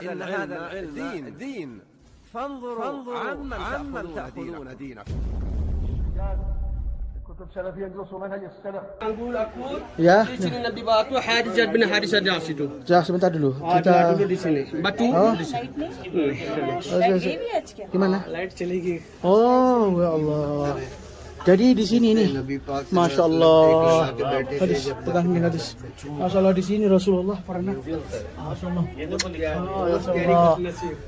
إن هذا العلم دين فانظروا عمن تأخذون دينكم. كتب سلفية يدرسوا منهج السلف. Ya. Di sini Nabi Batu hadis bin hadis ada situ. Jah, sebentar dulu. Kita dulu di sini. Batu. Oh. Di sini. Gimana? Light चलेगी. Oh, ya Allah. Jadi di sini nih, Masya Allah, hadis, pegangin hadis. Masya Allah di sini Rasulullah pernah. Masya Allah. Oh, Masya Allah.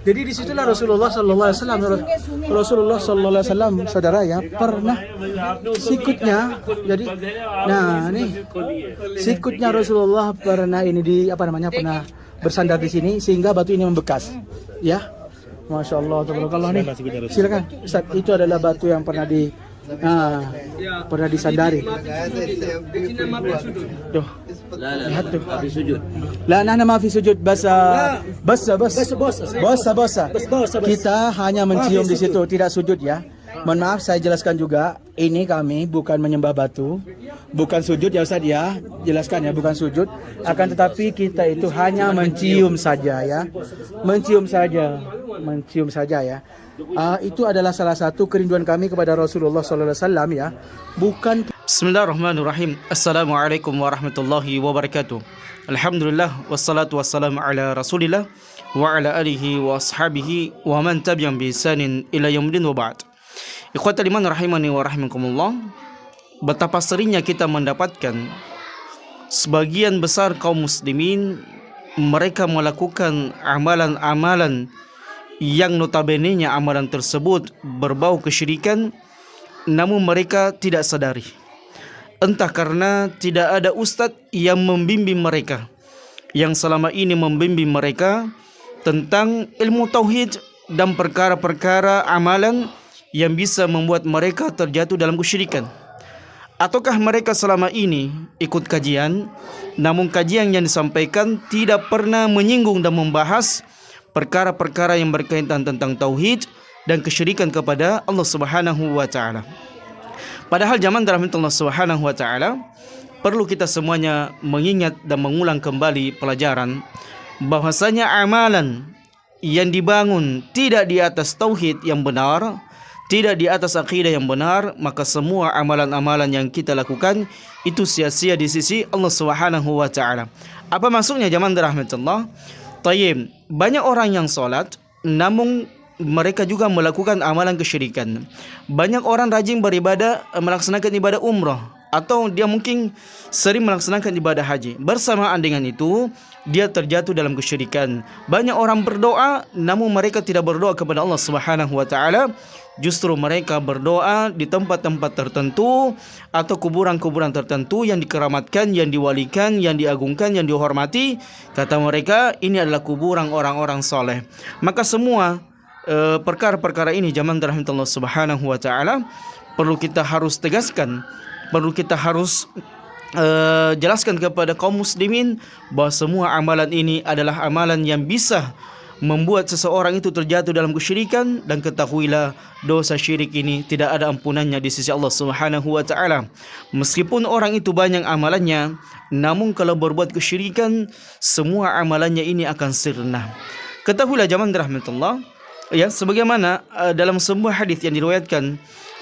Jadi disitulah Rasulullah Sallallahu Alaihi Wasallam. Rasulullah Sallallahu Alaihi Wasallam, saudara ya, pernah sikutnya. Jadi, nah nih, sikutnya Rasulullah pernah ini di apa namanya pernah bersandar di sini sehingga batu ini membekas. Ya, Masya Allah. Tabarakallah nih. Silakan, Ustaz. Itu adalah batu yang pernah pernah disandari. Tuh. Lihat tuh. La nahna ma fi sujud basa. Kita hanya mencium di situ, tidak sujud ya. Mohon maaf saya jelaskan juga, ini kami bukan menyembah batu, bukan sujud ya Ustaz ya. Jelaskan ya, bukan sujud, akan tetapi kita itu hanya mencium saja ya. Mencium saja ya. Itu adalah salah satu kerinduan kami kepada Rasulullah sallallahu alaihi wasallam ya. Bukan. Bismillahirrahmanirrahim. Assalamualaikum warahmatullahi wabarakatuh. Alhamdulillah wassalatu wassalamu ala Rasulillah wa ala alihi wa ashabihi wa man tabi'ahum bi ihsanin ila yaumil wa ba'd. Ikhwatal iman rahimani wa rahimakumullah. Betapa seringnya kita mendapatkan sebagian besar kaum muslimin mereka melakukan amalan-amalan yang notabene-nya amalan tersebut berbau kesyirikan, namun mereka tidak sadari. Entah karena tidak ada ustadz yang membimbing mereka, yang selama ini membimbing mereka tentang ilmu tauhid dan perkara-perkara amalan yang bisa membuat mereka terjatuh dalam kesyirikan. Ataukah mereka selama ini ikut kajian, namun kajian yang disampaikan tidak pernah menyinggung dan membahas perkara-perkara yang berkaitan tentang tauhid dan kesyirikan kepada Allah Subhanahu wa taala. Padahal zaman rahmat Allah Subhanahu wa taala perlu kita semuanya mengingat dan mengulang kembali pelajaran bahwasanya amalan yang dibangun tidak di atas tauhid yang benar, tidak di atas akidah yang benar, maka semua amalan-amalan yang kita lakukan itu sia-sia di sisi Allah Subhanahu wa taala. Apa maksudnya zaman rahmat Allah? Tayyib, banyak orang yang sholat, namun mereka juga melakukan amalan kesyirikan. Banyak orang rajin beribadah, melaksanakan ibadah umrah, atau dia mungkin sering melaksanakan ibadah haji. Bersamaan dengan itu, dia terjatuh dalam kesyirikan. Banyak orang berdoa, namun mereka tidak berdoa kepada Allah Subhanahu wa taala. Justru mereka berdoa di tempat-tempat tertentu atau kuburan-kuburan tertentu yang dikeramatkan, yang diwalikan, yang diagungkan, yang dihormati. Kata mereka, ini adalah kuburan orang-orang soleh. Maka semua perkara-perkara ini zaman rahmat Allah Subhanahu wa taala perlu kita harus tegaskan, perlu kita harus jelaskan kepada kaum muslimin bahwa semua amalan ini adalah amalan yang bisa membuat seseorang itu terjatuh dalam kesyirikan, dan ketahuilah dosa syirik ini tidak ada ampunannya di sisi Allah Subhanahu wa taala. Meskipun orang itu banyak amalannya, namun kalau berbuat kesyirikan, semua amalannya ini akan sirna. Ketahuilah zaman rahmatullah ya, sebagaimana dalam sebuah hadis yang diriwayatkan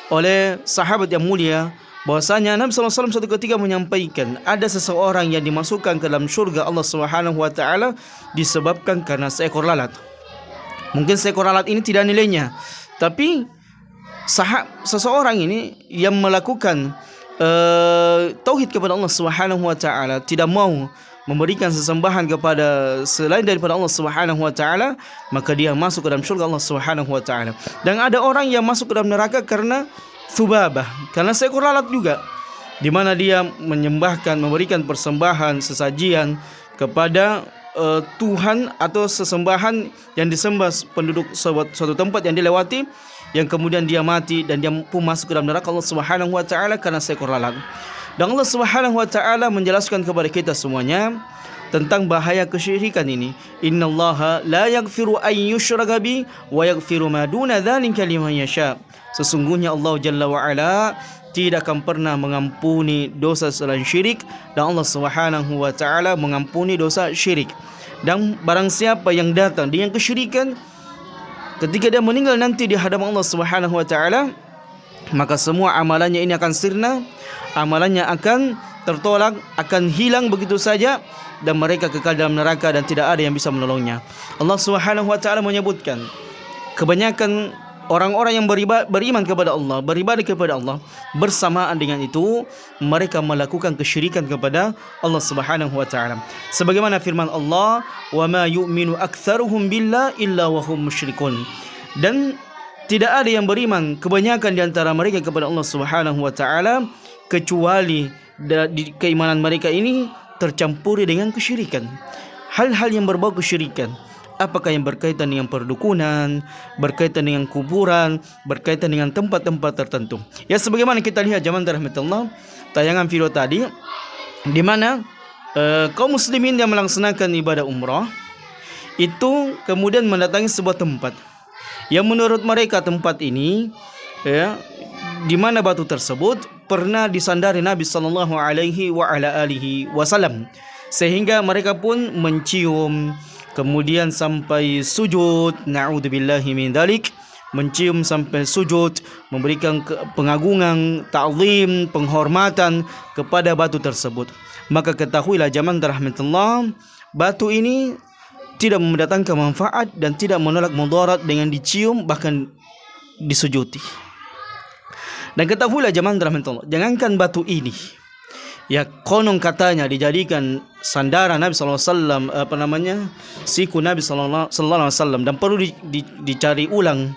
oleh sahabat yang mulia, bahwasanya Nabi sallallahu alaihi wasallam suatu ketika menyampaikan ada seseorang yang dimasukkan ke dalam syurga Allah Subhanahu wa taala disebabkan karena seekor lalat. Mungkin seekor lalat ini tidak nilainya, tapi seseorang ini yang melakukan tauhid kepada Allah Subhanahu wa taala, tidak mau memberikan sesembahan kepada selain daripada Allah Subhanahu wa taala, maka dia masuk ke dalam syurga Allah Subhanahu wa taala. Dan ada orang yang masuk ke dalam neraka karena Thubabah, karena seekor lalat juga, di mana dia menyembahkan, memberikan persembahan, sesajian kepada Tuhan atau sesembahan yang disembah penduduk suatu tempat yang dilewati, yang kemudian dia mati dan dia pun masuk ke dalam neraka Allah Subhanahu wa taala karena seekor lalat. Dan Allah Subhanahu wa taala menjelaskan kepada kita semuanya tentang bahaya kesyirikan ini. Innallaha la yaghfiru an yushraka bi wa yaghfiru ma duna dzalika liman yasha. Sesungguhnya Allah Jalla wa'ala tidak akan pernah mengampuni dosa selain syirik, dan Allah Subhanahu wa taala mengampuni dosa syirik. Dan barang siapa yang datang dengan kesyirikan, ketika dia meninggal nanti di hadapan Allah Subhanahu wa taala, maka semua amalannya ini akan sirna, amalannya akan tertolak, akan hilang begitu saja, dan mereka kekal dalam neraka dan tidak ada yang bisa menolongnya. Allah Subhanahu wa taala menyebutkan kebanyakan orang-orang yang beriman kepada Allah, beribadah kepada Allah, bersamaan dengan itu mereka melakukan kesyirikan kepada Allah Subhanahu wa taala. Sebagaimana firman Allah, "Wa ma yu'minu aktsaruhum billah illa wa hum musyrikun." Dan tidak ada yang beriman kebanyakan di antara mereka kepada Allah Subhanahu wa taala kecuali di keimanan mereka ini tercampuri dengan kesyirikan. Hal-hal yang berbau kesyirikan, apakah yang berkaitan dengan perdukunan, berkaitan dengan kuburan, berkaitan dengan tempat-tempat tertentu. Ya, sebagaimana kita lihat zaman rahmatullah tayangan video tadi, di mana kaum muslimin yang melaksanakan ibadah umrah itu kemudian mendatangi sebuah tempat yang menurut mereka tempat ini, ya, di mana batu tersebut pernah disandari Nabi sallallahu alaihi wasallam, sehingga mereka pun mencium, kemudian sampai sujud, na'udzubillahi min dzalik, mencium sampai sujud, memberikan pengagungan, ta'zim, penghormatan kepada batu tersebut. Maka ketahuilah zaman rahmatullah, batu ini tidak mendatangkan manfaat dan tidak menolak mudarat dengan dicium, bahkan disujudi. Dan ketahuilah zaman rahmatullah, jangankan batu ini, ya konon katanya dijadikan sandaran Nabi SAW, siku Nabi SAW, dan perlu dicari ulang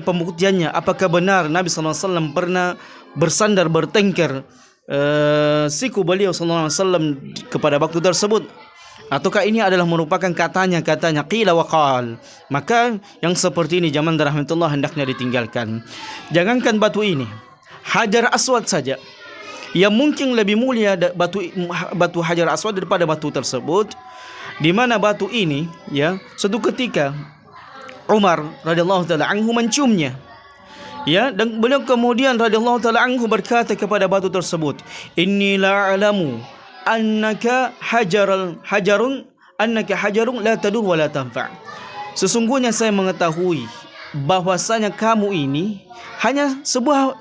pembuktiannya. Apakah benar Nabi SAW pernah bersandar, bertengker siku beliau SAW kepada batu tersebut, ataukah ini adalah merupakan katanya qila wa qal? Maka yang seperti ini zaman rahmatullah hendaknya ditinggalkan. Jangankan batu ini, Hajar Aswad saja yang mungkin lebih mulia batu Hajar Aswad daripada batu tersebut, di mana batu ini, ya, suatu ketika Umar radhiyallahu taala anhu menciumnya, ya, dan beliau kemudian radhiyallahu taala anhu berkata kepada batu tersebut, "Inni la'alamu annaka hajarun la tadur wa la tanfa'." Sesungguhnya saya mengetahui bahwasanya kamu ini hanya sebuah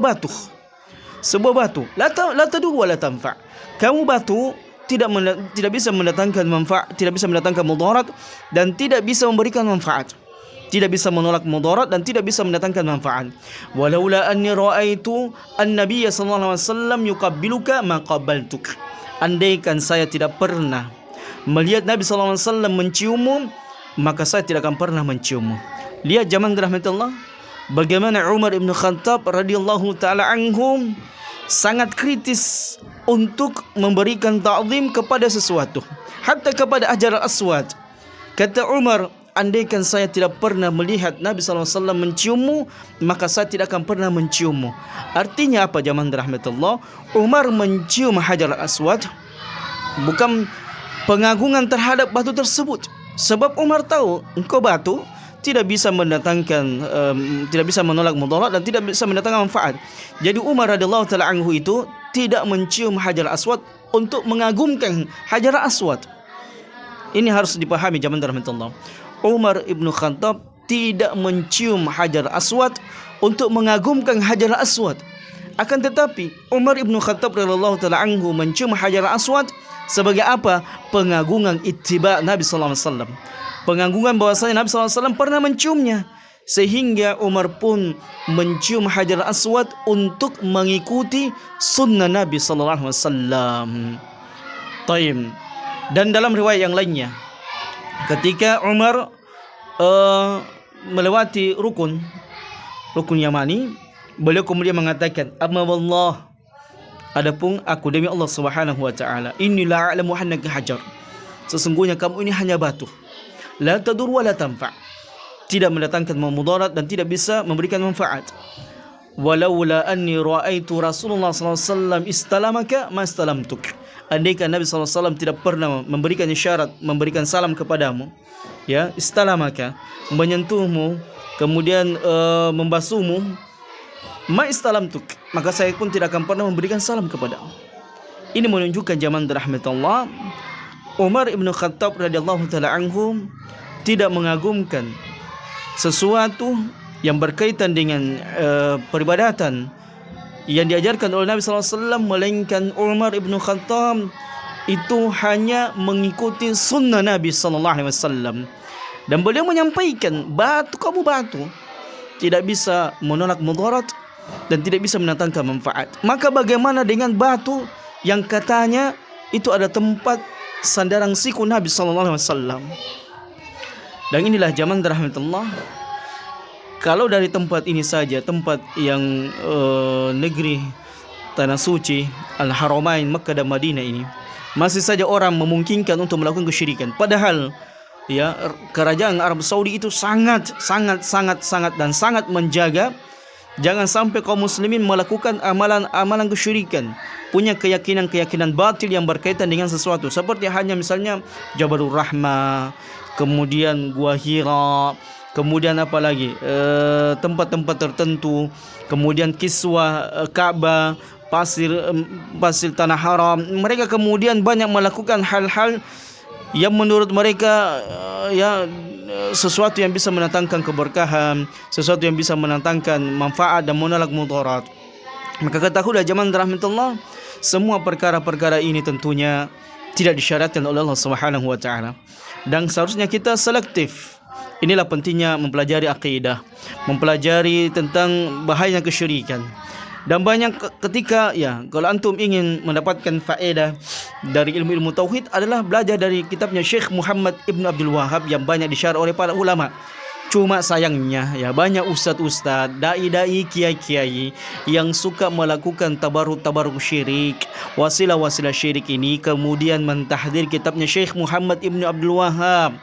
batu. La tadur wa la tanfa'. Kamu batu tidak bisa mendatangkan manfaat, tidak bisa mendatangkan mudarat, dan tidak bisa memberikan manfaat. Tidak bisa menolak mudarat dan tidak bisa mendatangkan manfaat. Walaula anni ra'aitu an-nabiy sallallahu alaihi wasallam yuqabbiluka ma qabbaltuk. Andaikan saya tidak pernah melihat Nabi sallallahu alaihi wasallam menciummu, maka saya tidak akan pernah menciummu. Lihat zaman rahmatullah bagaimana Umar ibn Khattab radhiyallahu taala anhu sangat kritis untuk memberikan ta'zim kepada sesuatu, hatta kepada Hajar Aswad. Kata Umar, andaikan saya tidak pernah melihat Nabi SAW menciummu, maka saya tidak akan pernah menciummu. Artinya apa zaman rahmatullah? Umar mencium Hajar Aswad bukan pengagungan terhadap batu tersebut, sebab Umar tahu engkau batu tidak bisa mendatangkan, tidak bisa menolak mudarat dan tidak bisa mendatangkan manfaat. Jadi Umar radhiyallahu taala anhu itu tidak mencium Hajar Aswad untuk mengagumkan Hajar Aswad. Ini harus dipahami zaman rahmatullah. Umar ibn Khattab tidak mencium Hajar Aswad untuk mengagumkan Hajar Aswad. Akan tetapi Umar ibn Khattab radhiyallahu taala anhu mencium Hajar Aswad sebagai apa? Pengagungan ittiba Nabi sallallahu alaihi wasallam. Pengagungan bahwasanya Nabi sallallahu alaihi wasallam pernah menciumnya, sehingga Umar pun mencium Hajar Aswad untuk mengikuti sunnah Nabi sallallahu alaihi wasallam. Taib. Dan dalam riwayat yang lainnya, ketika Umar melewati rukun Yamani, beliau kemudian mengatakan, "Amma wallah, adapun aku demi Allah Subhanahu wa taala, inni la'alamu annaka hajar." Sesungguhnya kamu ini hanya batu. La tadur wa la tanfa'. Tidak mendatangkan mudarat dan tidak bisa memberikan manfaat. Walaula anni ra'aitu Rasulullah sallallahu alaihi wasallam istalamaka ma istalamtuk. Andaikan Nabi sallallahu alaihi wasallam tidak pernah memberikan isyarat, memberikan salam kepadamu, ya, istalamaka, menyentuhmu, kemudian membasuhmu, ma istalamtuk, maka saya pun tidak akan pernah memberikan salam kepadamu. ini menunjukkan zaman rahmat Allah, Umar ibn Khattab radhiyallahu taala anhu tidak mengagumkan sesuatu yang berkaitan dengan peribadatan yang diajarkan oleh Nabi sallallahu alaihi wasallam, melainkan Umar ibn Khattab itu hanya mengikuti sunnah Nabi sallallahu alaihi wasallam. Dan beliau menyampaikan, batu kamu batu, tidak bisa menolak mudarat dan tidak bisa mendatangkan manfaat. Maka bagaimana dengan batu yang katanya itu ada tempat sandaran siku Nabi sallallahu alaihi wasallam? Dan inilah zaman rahmatullah. Kalau dari tempat ini saja, tempat yang negeri tanah suci Al-Haramain Makkah dan Madinah ini, masih saja orang memungkinkan untuk melakukan kesyirikan. Padahal ya, kerajaan Arab Saudi itu sangat dan sangat menjaga jangan sampai kaum muslimin melakukan amalan kesyirikan, punya keyakinan batil yang berkaitan dengan sesuatu, seperti hanya misalnya Jabalur Rahmah, kemudian Gua Hira, kemudian apa lagi, tempat-tempat tertentu, kemudian kiswah Ka'bah, pasir tanah haram. Mereka kemudian banyak melakukan hal-hal yang menurut mereka sesuatu yang bisa mendatangkan keberkahan, sesuatu yang bisa mendatangkan manfaat dan menolak mudarat. Maka ketahuilah zaman rahmatullah, semua perkara-perkara ini tentunya tidak disyaratkan oleh Allah Subhanahu wa taala. Dan seharusnya kita selektif. Inilah pentingnya mempelajari akidah, mempelajari tentang bahaya kesyirikan. Dan banyak ketika kalau antum ingin mendapatkan faedah dari ilmu-ilmu tauhid adalah belajar dari kitabnya Syekh Muhammad Ibn Abdul Wahab yang banyak disyarah oleh para ulama. Cuma sayangnya banyak ustaz-ustaz, dai-dai, kiai-kiai yang suka melakukan tabaruk syirik, wasilah-wasilah syirik ini, kemudian mentahdir kitabnya Syekh Muhammad Ibn Abdul Wahab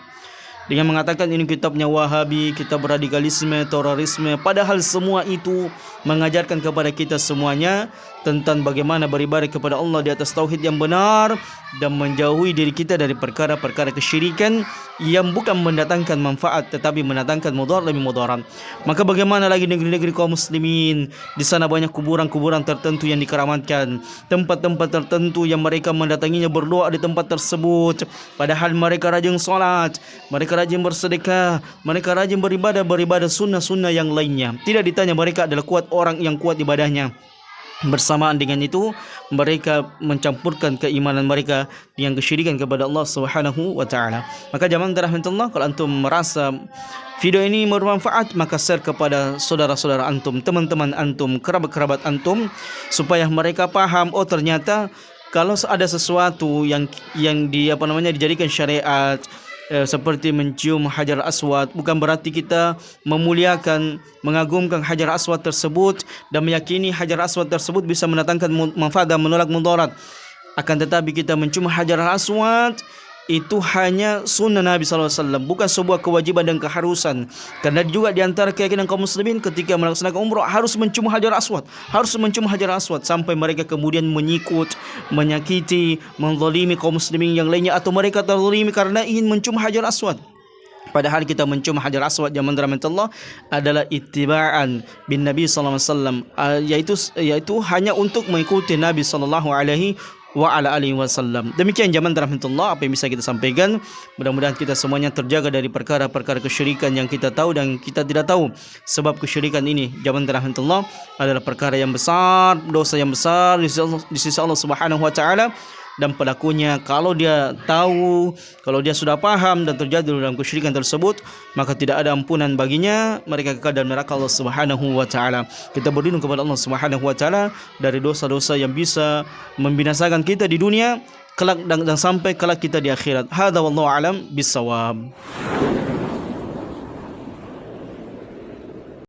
dengan mengatakan ini kitabnya Wahabi, kitab radikalisme, terorisme. Padahal semua itu mengajarkan kepada kita semuanya tentang bagaimana beribadah kepada Allah di atas tauhid yang benar dan menjauhi diri kita dari perkara-perkara kesyirikan yang bukan mendatangkan manfaat tetapi mendatangkan mudarat demi mudarat. Maka bagaimana lagi negeri-negeri kaum muslimin, di sana banyak kuburan-kuburan tertentu yang dikeramatkan, tempat-tempat tertentu yang mereka mendatanginya, berdoa di tempat tersebut, padahal mereka rajin salat, mereka rajin bersedekah, mereka rajin beribadah sunnah-sunnah yang lainnya. Tidak ditanya mereka adalah orang yang kuat ibadahnya. Bersamaan dengan itu mereka mencampurkan keimanan mereka dengan kesyirikan kepada Allah Subhanahu wa taala. Maka zaman rahmatullah, kalau antum merasa video ini bermanfaat, maka share kepada saudara-saudara antum, teman-teman antum, kerabat-kerabat antum, supaya mereka paham, oh ternyata kalau ada sesuatu yang dijadikan syariat, seperti mencium Hajar Aswad, bukan berarti kita memuliakan, mengagumkan Hajar Aswad tersebut dan meyakini Hajar Aswad tersebut bisa mendatangkan manfaat dan menolak mudarat. Akan tetapi kita mencium Hajar Aswad itu hanya sunnah Nabi SAW, bukan sebuah kewajiban dan keharusan. Karena juga di antara keyakinan kaum muslimin ketika melaksanakan umrah harus mencium Hajar Aswad, sampai mereka kemudian menyikut, menyakiti, menzalimi kaum muslimin yang lainnya, atau mereka terzalimi karena ingin mencium Hajar Aswad. Padahal kita mencium Hajar Aswad zaman rahmatullah adalah ittiba'an bin Nabi sallallahu alaihi wasallam, yaitu hanya untuk mengikuti Nabi sallallahu alaihi wasallam. Demikian zaman rahmatullah apa yang bisa kita sampaikan. Mudah-mudahan kita semuanya terjaga dari perkara-perkara kesyirikan yang kita tahu dan kita tidak tahu. Sebab kesyirikan ini zaman rahmatullah adalah perkara yang besar, dosa yang besar di sisi Allah Subhanahu wa taala. Dan pelakunya kalau dia tahu, kalau dia sudah paham dan terjadi dalam kesyirikan tersebut, maka tidak ada ampunan baginya, mereka kekal dalam neraka Allah Subhanahu wa taala. Kita berlindung kepada Allah Subhanahu wa taala dari dosa-dosa yang bisa membinasakan kita di dunia kelak dan sampai kelak kita di akhirat. Hadza wallahu alam bisawab.